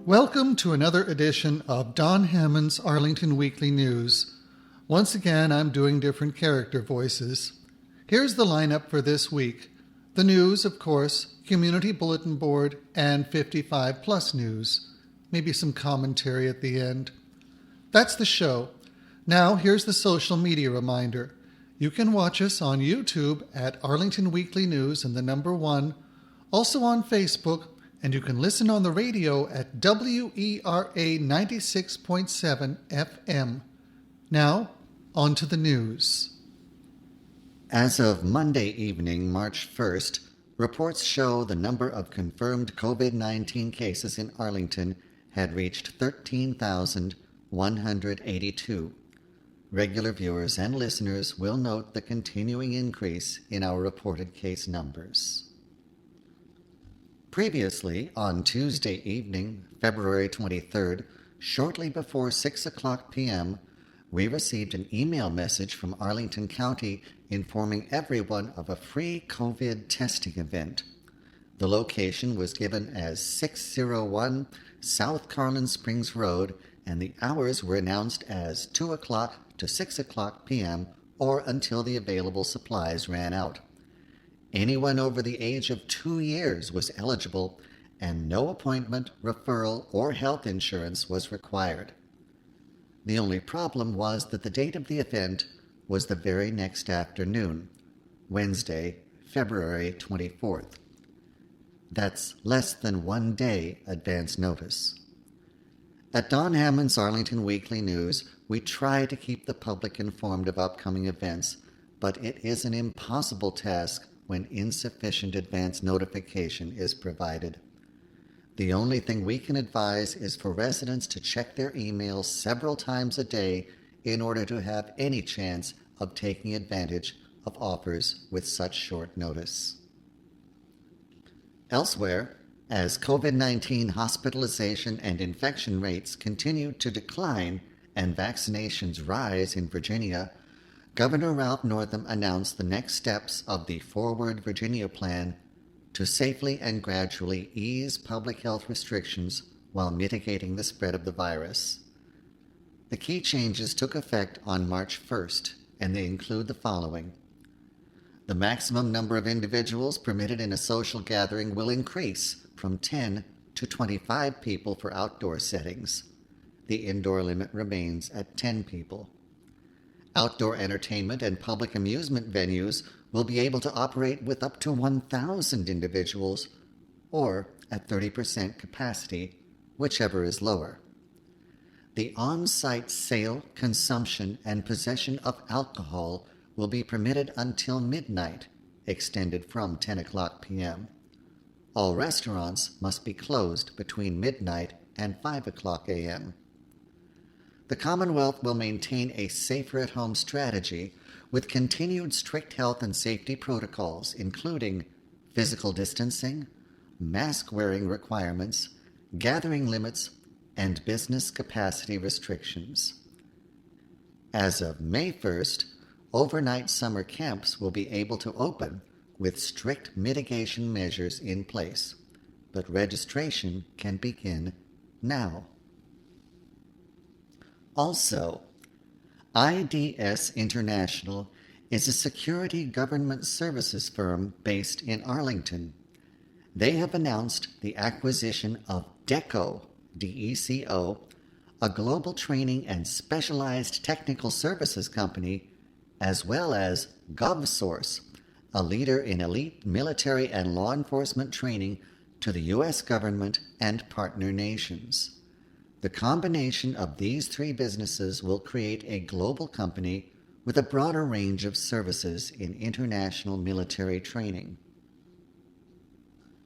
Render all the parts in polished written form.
Welcome to another edition of Don Hammond's Arlington Weekly News. Once again, I'm doing different character voices. Here's the lineup for this week. The news, of course, Community Bulletin Board, and 55 Plus News. Maybe some commentary at the end. That's the show. Now, here's the social media reminder. You can watch us on YouTube at Arlington Weekly News and the number 1, also on Facebook, and you can listen on the radio at WERA 96.7 FM. Now, on to the news. As of Monday evening, March 1st, reports show the number of confirmed COVID-19 cases in Arlington had reached 13,182. Regular viewers and listeners will note the continuing increase in our reported case numbers. Previously, on Tuesday evening, February 23rd, shortly before 6 o'clock p.m., we received an email message from Arlington County informing everyone of a free COVID testing event. The location was given as 601 South Carlin Springs Road, and the hours were announced as 2 o'clock to 6 o'clock p.m. or until the available supplies ran out. Anyone over the age of 2 years was eligible, and no appointment, referral, or health insurance was required. The only problem was that the date of the event was the very next afternoon, Wednesday, February 24th. That's less than 1 day advance notice. At Don Hammond's Arlington Weekly News, we try to keep the public informed of upcoming events, but it is an impossible task when insufficient advance notification is provided. The only thing we can advise is for residents to check their emails several times a day in order to have any chance of taking advantage of offers with such short notice. Elsewhere, as COVID-19 hospitalization and infection rates continue to decline and vaccinations rise in Virginia, Governor Ralph Northam announced the next steps of the Forward Virginia Plan to safely and gradually ease public health restrictions while mitigating the spread of the virus. The key changes took effect on March 1st, and they include the following. The maximum number of individuals permitted in a social gathering will increase from 10 to 25 people for outdoor settings. The indoor limit remains at 10 people. Outdoor entertainment and public amusement venues will be able to operate with up to 1,000 individuals, or at 30% capacity, whichever is lower. The on-site sale, consumption, and possession of alcohol will be permitted until midnight, extended from 10 o'clock p.m. All restaurants must be closed between midnight and 5 o'clock a.m. The Commonwealth will maintain a safer-at-home strategy with continued strict health and safety protocols, including physical distancing, mask-wearing requirements, gathering limits, and business capacity restrictions. As of May 1st, overnight summer camps will be able to open with strict mitigation measures in place, but registration can begin now. Also, IDS International is a security government services firm based in Arlington. They have announced the acquisition of DECO, D-E-C-O, a global training and specialized technical services company, as well as GovSource, a leader in elite military and law enforcement training to the U.S. government and partner nations. The combination of these three businesses will create a global company with a broader range of services in international military training.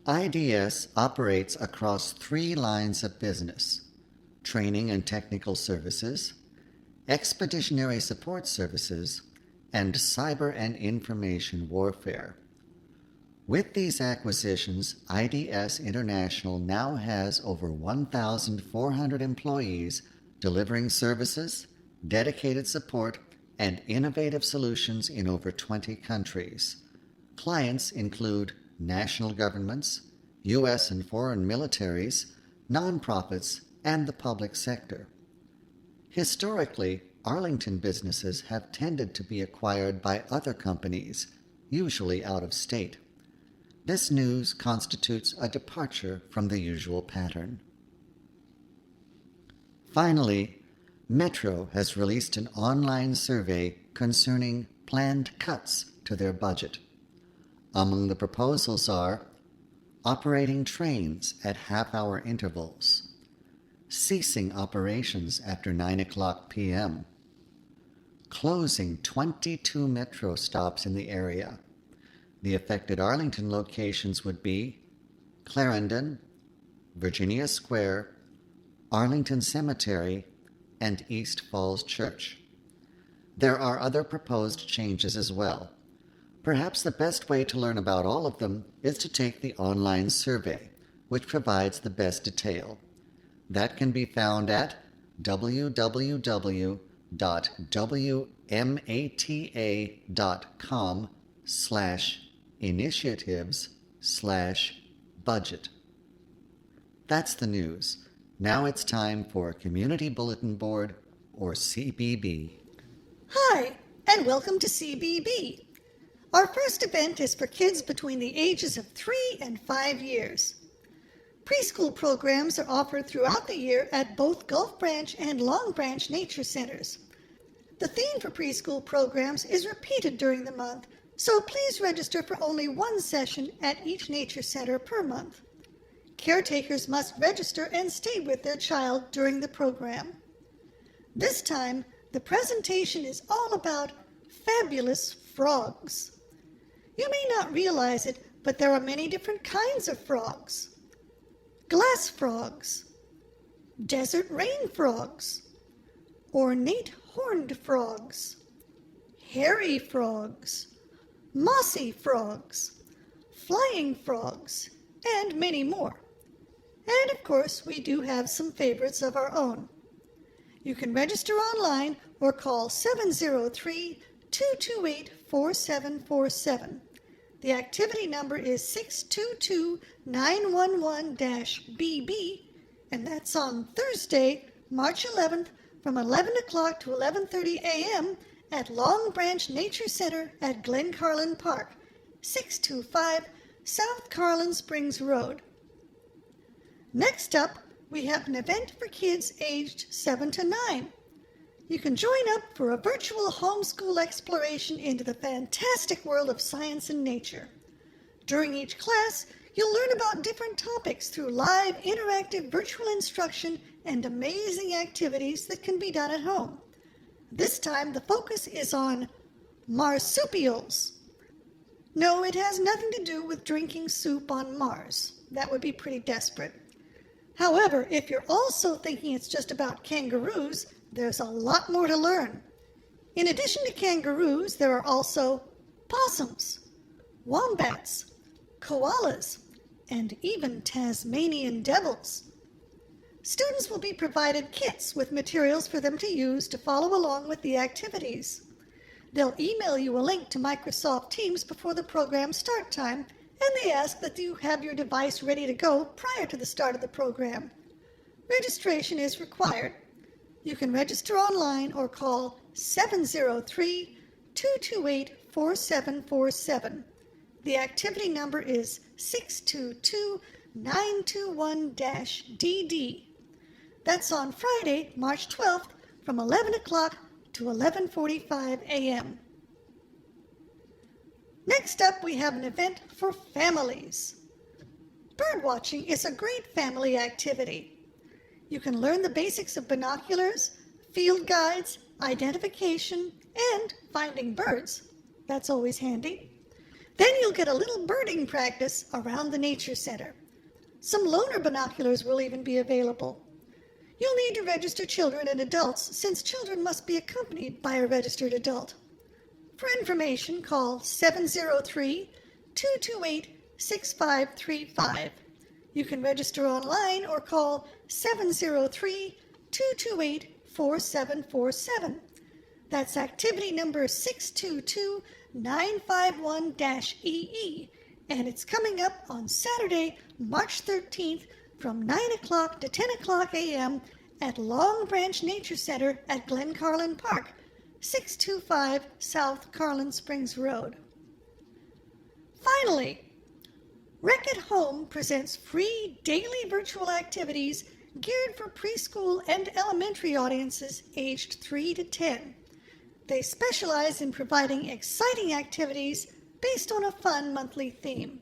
IDS operates across three lines of business: training and technical services, expeditionary support services, and cyber and information warfare. With these acquisitions, IDS International now has over 1,400 employees delivering services, dedicated support, and innovative solutions in over 20 countries. Clients include national governments, U.S. and foreign militaries, nonprofits, and the public sector. Historically, Arlington businesses have tended to be acquired by other companies, usually out of state. This news constitutes a departure from the usual pattern. Finally, Metro has released an online survey concerning planned cuts to their budget. Among the proposals are operating trains at half-hour intervals, ceasing operations after 9 o'clock p.m., closing 22 Metro stops in the area. The affected Arlington locations would be Clarendon, Virginia Square, Arlington Cemetery, and East Falls Church. There are other proposed changes as well. Perhaps the best way to learn about all of them is to take the online survey, which provides the best detail. That can be found at www.wmata.com/initiatives/budget. That's the news. Now it's time for Community Bulletin Board, or CBB. Hi, and welcome to CBB. Our first event is for kids between the ages of 3 and 5 years. Preschool programs are offered throughout the year at both Gulf Branch and Long Branch nature centers. The theme for preschool programs is repeated during the month, so please register for only one session at each nature center per month. Caretakers must register and stay with their child during the program. This time, the presentation is all about fabulous frogs. You may not realize it, but there are many different kinds of frogs. Glass frogs, desert rain frogs, ornate horned frogs, hairy frogs, mossy frogs, flying frogs, and many more. And of course, we do have some favorites of our own. You can register online or call 703-228-4747. The activity number is 622-911-BB, and that's on Thursday, March 11th from 11 o'clock to 11:30 a.m. at Long Branch Nature Center at Glencarlyn Park, 625 South Carlin Springs Road. Next up, we have an event for kids aged 7 to 9. You can join up for a virtual homeschool exploration into the fantastic world of science and nature. During each class, you'll learn about different topics through live, interactive virtual instruction and amazing activities that can be done at home. This time, the focus is on marsupials. No, it has nothing to do with drinking soup on Mars. That would be pretty desperate. However, if you're also thinking it's just about kangaroos, there's a lot more to learn. In addition to kangaroos, there are also possums, wombats, koalas, and even Tasmanian devils. Students will be provided kits with materials for them to use to follow along with the activities. They'll email you a link to Microsoft Teams before the program start time, and they ask that you have your device ready to go prior to the start of the program. Registration is required. You can register online or call 703-228-4747. The activity number is 622-921-DD. That's on Friday, March 12th from 11 o'clock to 11:45 a.m. Next up, we have an event for families. Birdwatching is a great family activity. You can learn the basics of binoculars, field guides, identification, and finding birds. That's always handy. Then you'll get a little birding practice around the Nature Center. Some loaner binoculars will even be available. You'll need to register children and adults since children must be accompanied by a registered adult. For information, call 703-228-6535. You can register online or call 703-228-4747. That's activity number 622951-EE, and it's coming up on Saturday, March 13th from 9 o'clock to 10 o'clock a.m. at Long Branch Nature Center at Glencarlyn Park, 625 South Carlin Springs Road. Finally, Rec at Home presents free daily virtual activities geared for preschool and elementary audiences aged 3 to 10. They specialize in providing exciting activities based on a fun monthly theme.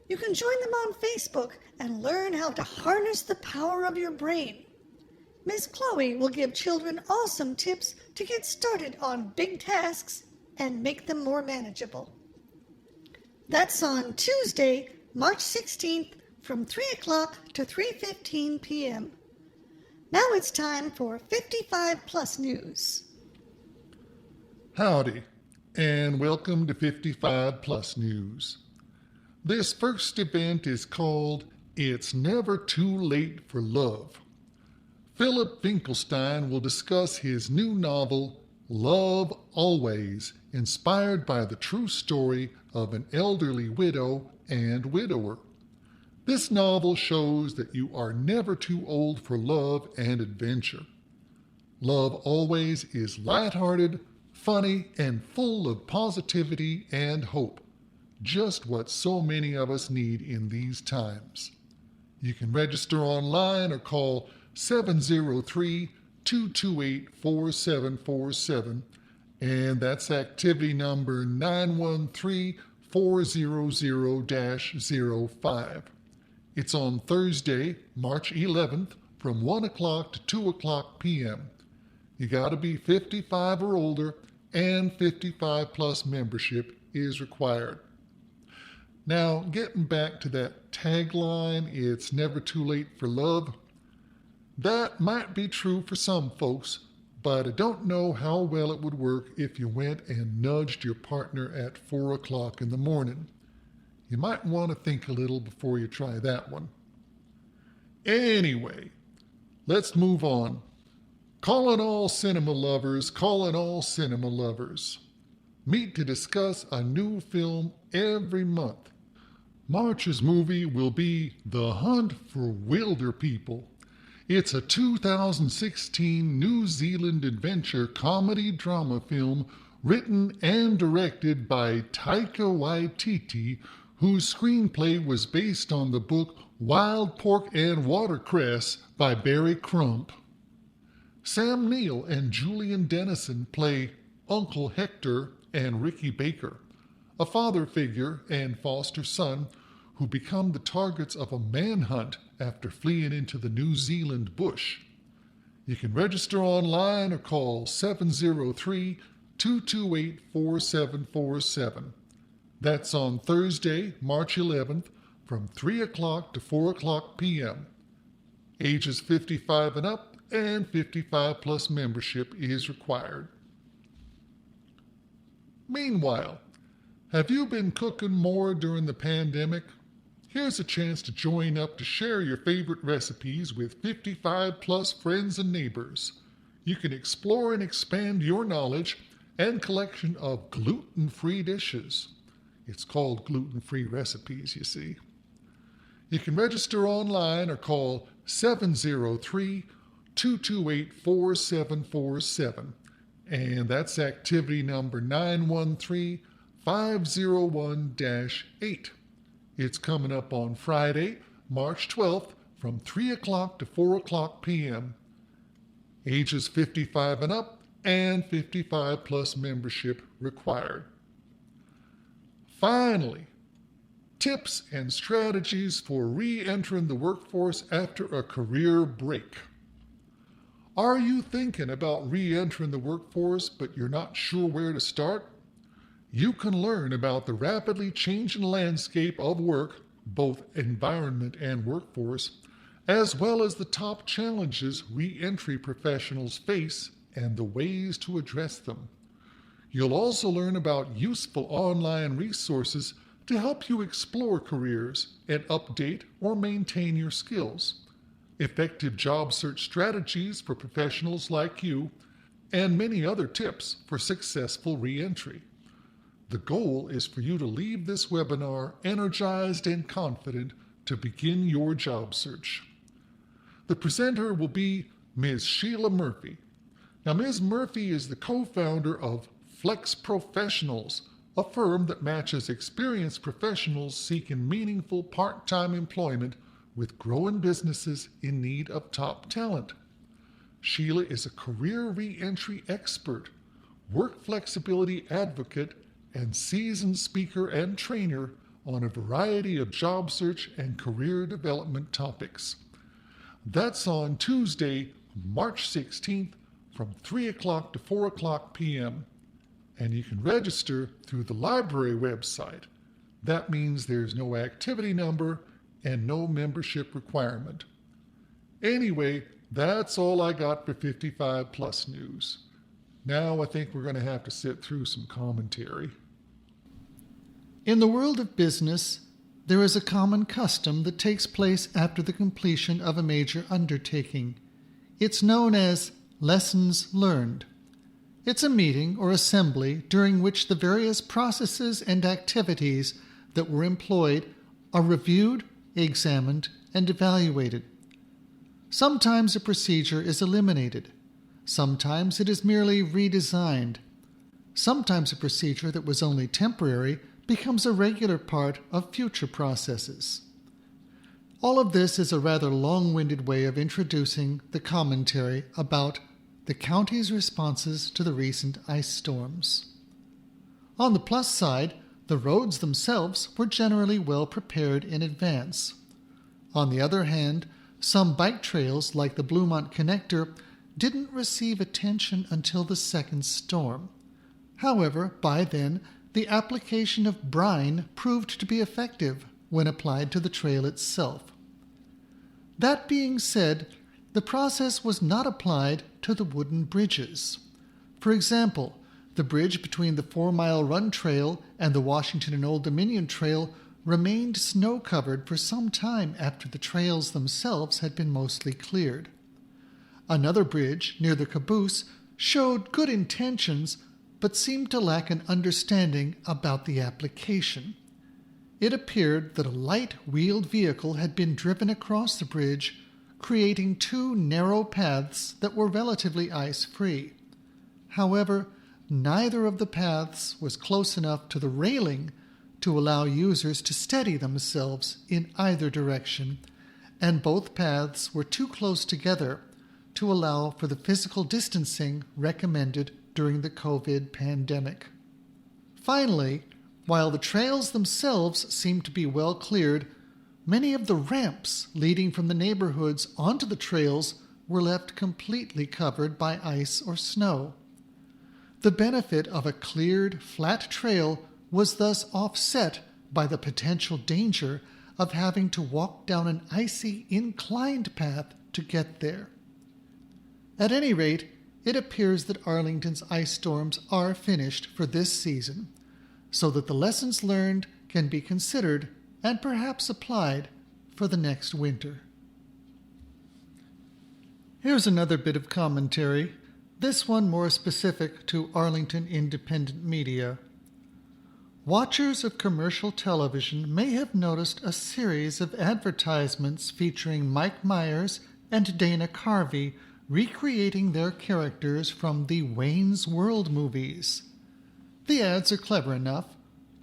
You can join them on Facebook and learn how to harness the power of your brain. Ms. Chloe will give children awesome tips to get started on big tasks and make them more manageable. That's on Tuesday, March 16th from 3 o'clock to 3:15 p.m. Now it's time for 55 Plus News. Howdy, and welcome to 55 Plus News. This first event is called It's Never Too Late for Love. Philip Finkelstein will discuss his new novel, Love Always, inspired by the true story of an elderly widow and widower. This novel shows that you are never too old for love and adventure. Love Always is lighthearted, funny, and full of positivity and hope. Just what so many of us need in these times. You can register online or call 703-228-4747, and that's activity number 913-400-05. It's on Thursday, March 11th from 1 o'clock to 2 o'clock p.m. You gotta be 55 or older, and 55 plus membership is required. Now, getting back to that tagline, it's never too late for love. That might be true for some folks, but I don't know how well it would work if you went and nudged your partner at 4 o'clock in the morning. You might want to think a little before you try that one. Anyway, let's move on. Calling all cinema lovers, calling all cinema lovers. Meet to discuss a new film every month. March's movie will be The Hunt for Wilder People. It's a 2016 New Zealand adventure comedy drama film written and directed by Taika Waititi, whose screenplay was based on the book Wild Pork and Watercress by Barry Crump. Sam Neill and Julian Dennison play Uncle Hector and Ricky Baker, a father figure and foster son who become the targets of a manhunt after fleeing into the New Zealand bush. You can register online or call 703-228-4747. That's on Thursday, March 11th from 3 o'clock to 4 o'clock p.m. Ages 55 and up and 55 plus membership is required. Meanwhile, have you been cooking more during the pandemic? Here's a chance to join up to share your favorite recipes with 55 plus friends and neighbors. You can explore and expand your knowledge and collection of gluten-free dishes. It's called gluten-free recipes, you see. You can register online or call 703-228-4747. And that's activity number 913-501-8. It's coming up on Friday, March 12th from 3 o'clock to 4 o'clock p.m. Ages 55 and up and 55 plus membership required. Finally, tips and strategies for re-entering the workforce after a career break. Are you thinking about re-entering the workforce but you're not sure where to start? You can learn about the rapidly changing landscape of work, both environment and workforce, as well as the top challenges re-entry professionals face and the ways to address them. You'll also learn about useful online resources to help you explore careers and update or maintain your skills, effective job search strategies for professionals like you, and many other tips for successful re-entry. The goal is for you to leave this webinar energized and confident to begin your job search. The presenter will be Ms. Sheila Murphy. Now, Ms. Murphy is the co-founder of Flex Professionals, a firm that matches experienced professionals seeking meaningful part-time employment with growing businesses in need of top talent. Sheila is a career re-entry expert, work flexibility advocate, and seasoned speaker and trainer on a variety of job search and career development topics. That's on Tuesday, March 16th from 3 o'clock to 4 o'clock p.m. And you can register through the library website. That means there's no activity number and no membership requirement. Anyway, that's all I got for 55 Plus News. Now I think we're going to have to sit through some commentary. In the world of business, there is a common custom that takes place after the completion of a major undertaking. It's known as lessons learned. It's a meeting or assembly during which the various processes and activities that were employed are reviewed, examined, and evaluated. Sometimes a procedure is eliminated. Sometimes it is merely redesigned. Sometimes a procedure that was only temporary becomes a regular part of future processes. All of this is a rather long-winded way of introducing the commentary about the county's responses to the recent ice storms. On the plus side, the roads themselves were generally well prepared in advance. On the other hand, some bike trails like the Bluemont Connector didn't receive attention until the second storm. However, by then, the application of brine proved to be effective when applied to the trail itself. That being said, the process was not applied to the wooden bridges. For example, the bridge between the 4-mile run trail and the Washington and Old Dominion Trail remained snow-covered for some time after the trails themselves had been mostly cleared. Another bridge near the caboose showed good intentions but seemed to lack an understanding about the application. It appeared that a light wheeled vehicle had been driven across the bridge, creating 2 narrow paths that were relatively ice-free. However, neither of the paths was close enough to the railing to allow users to steady themselves in either direction, and both paths were too close together to allow for the physical distancing recommended during the COVID pandemic. Finally, while the trails themselves seemed to be well cleared, many of the ramps leading from the neighborhoods onto the trails were left completely covered by ice or snow. The benefit of a cleared, flat trail was thus offset by the potential danger of having to walk down an icy, inclined path to get there. At any rate, it appears that Arlington's ice storms are finished for this season, so that the lessons learned can be considered and perhaps applied for the next winter. Here's another bit of commentary, this one more specific to Arlington independent media. Watchers of commercial television may have noticed a series of advertisements featuring Mike Myers and Dana Carvey recreating their characters from the Wayne's World movies. The ads are clever enough,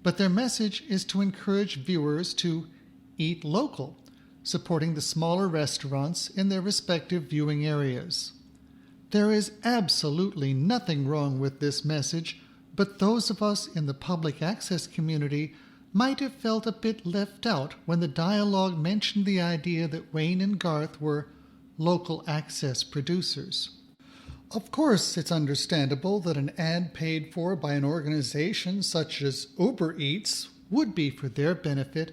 but their message is to encourage viewers to eat local, supporting the smaller restaurants in their respective viewing areas. There is absolutely nothing wrong with this message, but those of us in the public access community might have felt a bit left out when the dialogue mentioned the idea that Wayne and Garth were local access producers. Of course, it's understandable that an ad paid for by an organization such as Uber Eats would be for their benefit,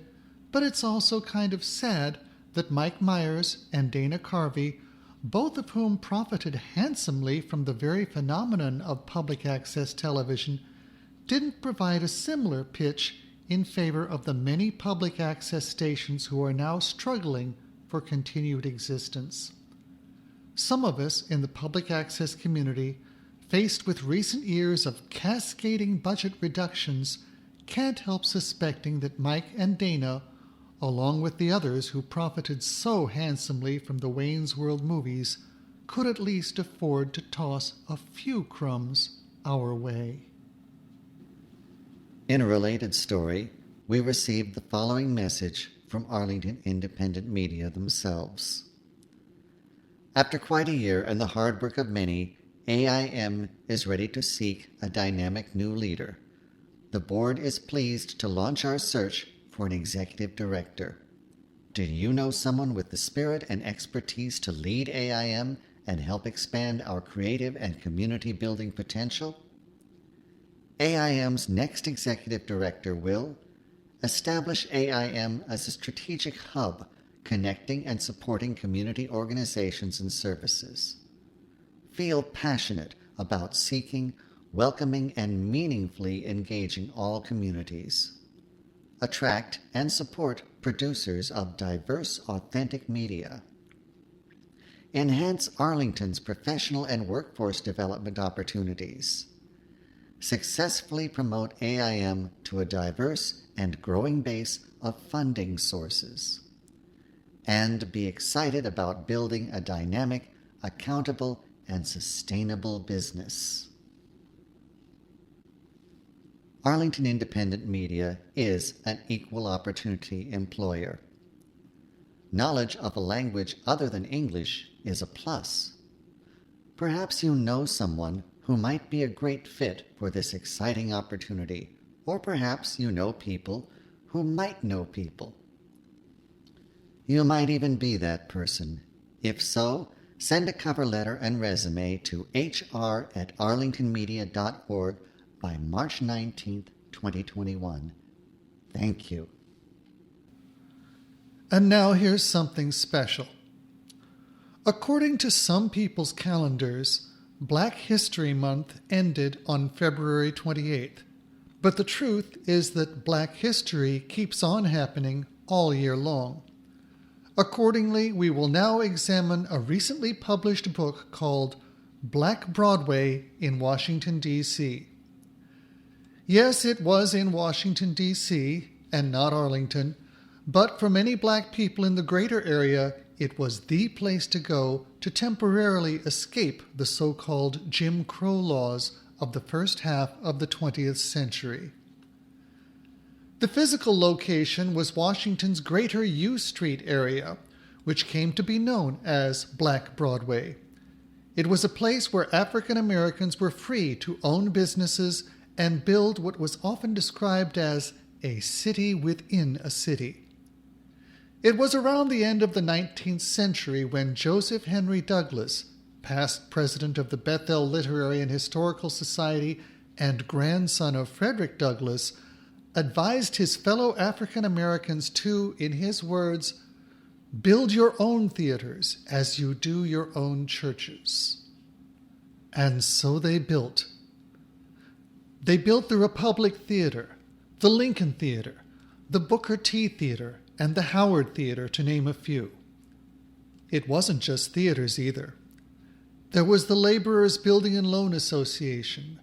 but it's also kind of sad that Mike Myers and Dana Carvey, both of whom profited handsomely from the very phenomenon of public access television, didn't provide a similar pitch in favor of the many public access stations who are now struggling for continued existence. Some of us in the public access community, faced with recent years of cascading budget reductions, can't help suspecting that Mike and Dana, along with the others who profited so handsomely from the Wayne's World movies, could at least afford to toss a few crumbs our way. In a related story, we received the following message from Arlington Independent Media themselves. After quite a year and the hard work of many, AIM is ready to seek a dynamic new leader. The board is pleased to launch our search for an executive director. Do you know someone with the spirit and expertise to lead AIM and help expand our creative and community building potential? AIM's next executive director will establish AIM as a strategic hub connecting and supporting community organizations and services. Feel passionate about seeking, welcoming, and meaningfully engaging all communities. Attract and support producers of diverse, authentic media. Enhance Arlington's professional and workforce development opportunities. Successfully promote AIM to a diverse and growing base of funding sources. And be excited about building a dynamic, accountable, and sustainable business. Arlington Independent Media is an equal opportunity employer. Knowledge of a language other than English is a plus. Perhaps you know someone who might be a great fit for this exciting opportunity, or perhaps you know people who might know people. You might even be that person. If so, send a cover letter and resume to hr@arlingtonmedia.org by March 19th, 2021. Thank you. And now here's something special. According to some people's calendars, Black History Month ended on February 28th, but the truth is that Black history keeps on happening all year long. Accordingly, we will now examine a recently published book called Black Broadway in Washington, D.C. Yes, it was in Washington, D.C., and not Arlington, but for many black people in the greater area, it was the place to go to temporarily escape the so-called Jim Crow laws of the first half of the 20th century. The physical location was Washington's greater U Street area, which came to be known as Black Broadway. It was a place where African Americans were free to own businesses and build what was often described as a city within a city. It was around the end of the 19th century when Joseph Henry Douglas, past president of the Bethel Literary and Historical Society and grandson of Frederick Douglass, advised his fellow African Americans to, in his words, build your own theaters as you do your own churches. And so they built. They built the Republic Theater, the Lincoln Theater, the Booker T Theater, and the Howard Theater, to name a few. It wasn't just theaters either. There was the Laborers Building and Loan Association,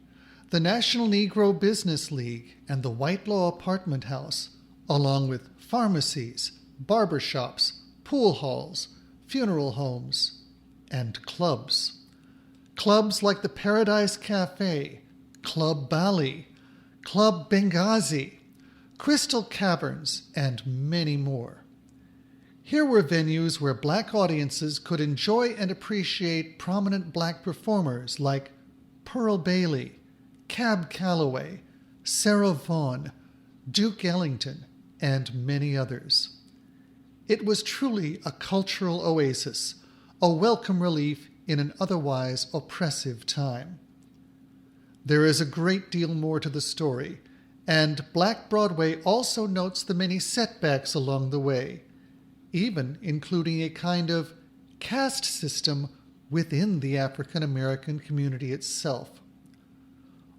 the National Negro Business League, and the Whitelaw Apartment House, along with pharmacies, barber shops, pool halls, funeral homes, and clubs. Clubs like the Paradise Cafe, Club Bali, Club Benghazi, Crystal Caverns, and many more. Here were venues where black audiences could enjoy and appreciate prominent black performers like Pearl Bailey, Cab Calloway, Sarah Vaughan, Duke Ellington, and many others. It was truly a cultural oasis, a welcome relief in an otherwise oppressive time. There is a great deal more to the story, and Black Broadway also notes the many setbacks along the way. even including a kind of caste system within the African American community itself.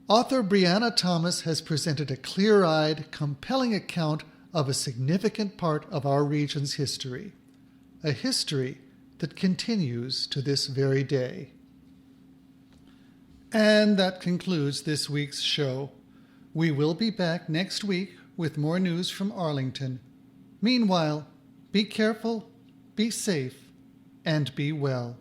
Author Brianna Thomas has presented a clear-eyed, compelling account of a significant part of our region's history, a history that continues to this very day. And that concludes this week's show. We will be back next week with more news from Arlington. Meanwhile, be careful, be safe, and be well.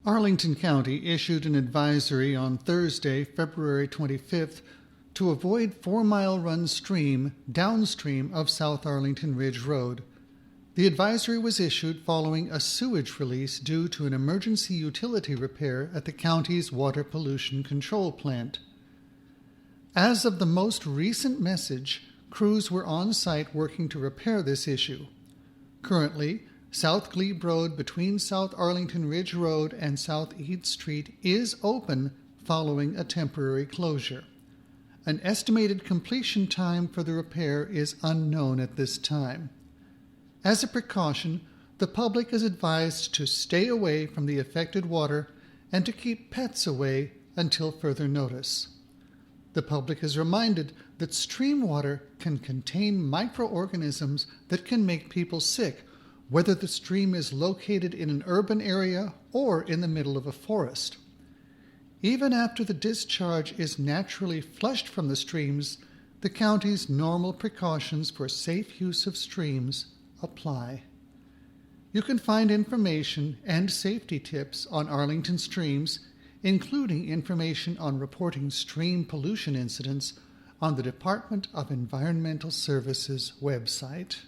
Arlington County issued an advisory on Thursday, February 25th, to avoid 4 Mile Run stream downstream of South Arlington Ridge Road. The advisory was issued following a sewage release due to an emergency utility repair at the county's water pollution control plant. As of the most recent message, crews were on site working to repair this issue. Currently, South Glebe Road between South Arlington Ridge Road and South East Street is open following a temporary closure. An estimated completion time for the repair is unknown at this time. As a precaution, the public is advised to stay away from the affected water and to keep pets away until further notice. The public is reminded that stream water can contain microorganisms that can make people sick, whether the stream is located in an urban area or in the middle of a forest. Even after the discharge is naturally flushed from the streams, the county's normal precautions for safe use of streams apply. You can find information and safety tips on Arlington streams, including information on reporting stream pollution incidents, on the Department of Environmental Services website.